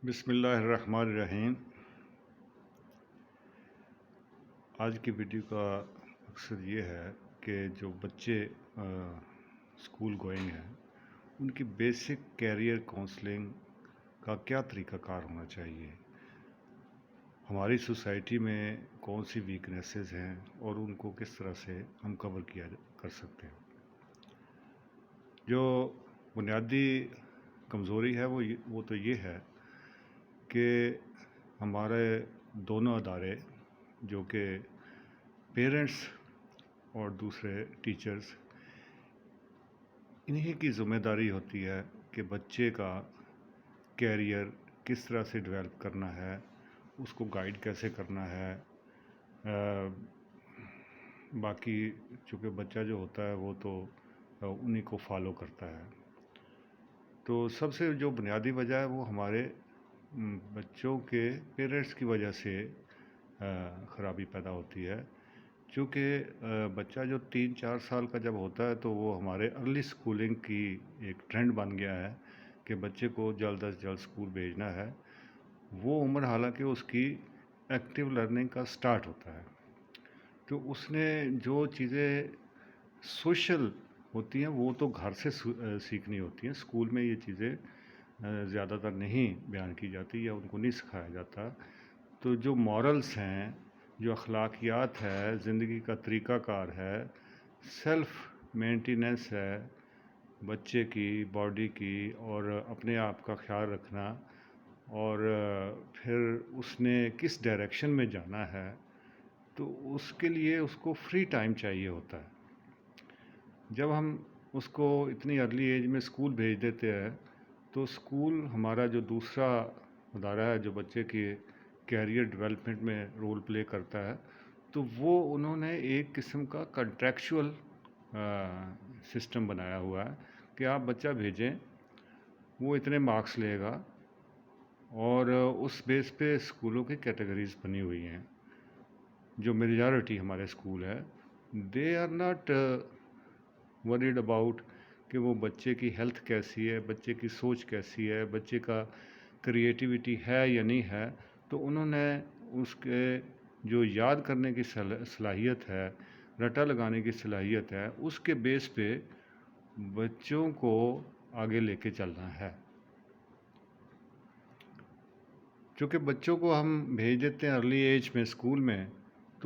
بسم اللہ الرحمن الرحیم۔ آج کی ویڈیو کا مقصد یہ ہے کہ جو بچے اسکول گوئنگ ہیں ان کی بیسک کیریئر کونسلنگ کا کیا طریقہ کار ہونا چاہیے، ہماری سوسائٹی میں کون سی ویکنیسز ہیں اور ان کو کس طرح سے ہم کور کیا کر سکتے ہیں۔ جو بنیادی کمزوری ہے وہ تو یہ ہے کہ ہمارے دونوں ادارے جو کہ پیرنٹس اور دوسرے ٹیچرز، انہی کی ذمہ داری ہوتی ہے کہ بچے کا کیریئر کس طرح سے ڈیولپ کرنا ہے، اس کو گائیڈ کیسے کرنا ہے۔ باقی چونکہ بچہ جو ہوتا ہے وہ تو انہی کو فالو کرتا ہے، تو سب سے جو بنیادی وجہ ہے وہ ہمارے بچوں کے پیرنٹس کی وجہ سے خرابی پیدا ہوتی ہے۔ چونکہ بچہ جو 3-4 سال کا جب ہوتا ہے تو وہ ہمارے ارلی سکولنگ کی ایک ٹرینڈ بن گیا ہے کہ بچے کو جلد از جلد سکول بھیجنا ہے۔ وہ عمر حالانکہ اس کی ایکٹیو لرننگ کا سٹارٹ ہوتا ہے، تو اس نے جو چیزیں سوشل ہوتی ہیں وہ تو گھر سے سیکھنی ہوتی ہیں، اسکول میں یہ چیزیں زیادہ تر نہیں بیان کی جاتی یا ان کو نہیں سکھایا جاتا۔ تو جو مورلز ہیں، جو اخلاقیات ہے، زندگی کا طریقہ کار ہے، سیلف مینٹیننس ہے بچے کی باڈی کی، اور اپنے آپ کا خیال رکھنا، اور پھر اس نے کس ڈائریکشن میں جانا ہے، تو اس کے لیے اس کو فری ٹائم چاہیے ہوتا ہے۔ جب ہم اس کو اتنی ارلی ایج میں اسکول بھیج دیتے ہیں تو اسکول ہمارا جو دوسرا ادارہ ہے جو بچے کی کیریئر ڈیولپمنٹ میں رول پلے کرتا ہے، تو وہ انہوں نے ایک قسم کا کنٹریکچول سسٹم بنایا ہوا ہے کہ آپ بچہ بھیجیں، وہ اتنے مارکس لے گا، اور اس بیس پہ اسکولوں کی کیٹیگریز بنی ہوئی ہیں۔ جو میجارٹی ہمارے اسکول ہے، they are not worried about کہ وہ بچے کی ہیلتھ کیسی ہے، بچے کی سوچ کیسی ہے، بچے کا کریٹیوٹی ہے یا نہیں ہے۔ تو انہوں نے اس کے جو یاد کرنے کی صلاحیت ہے، رٹا لگانے کی صلاحیت ہے، اس کے بیس پہ بچوں کو آگے لے کے چلنا ہے۔ چونکہ بچوں کو ہم بھیج دیتے ہیں ارلی ایج میں اسکول میں،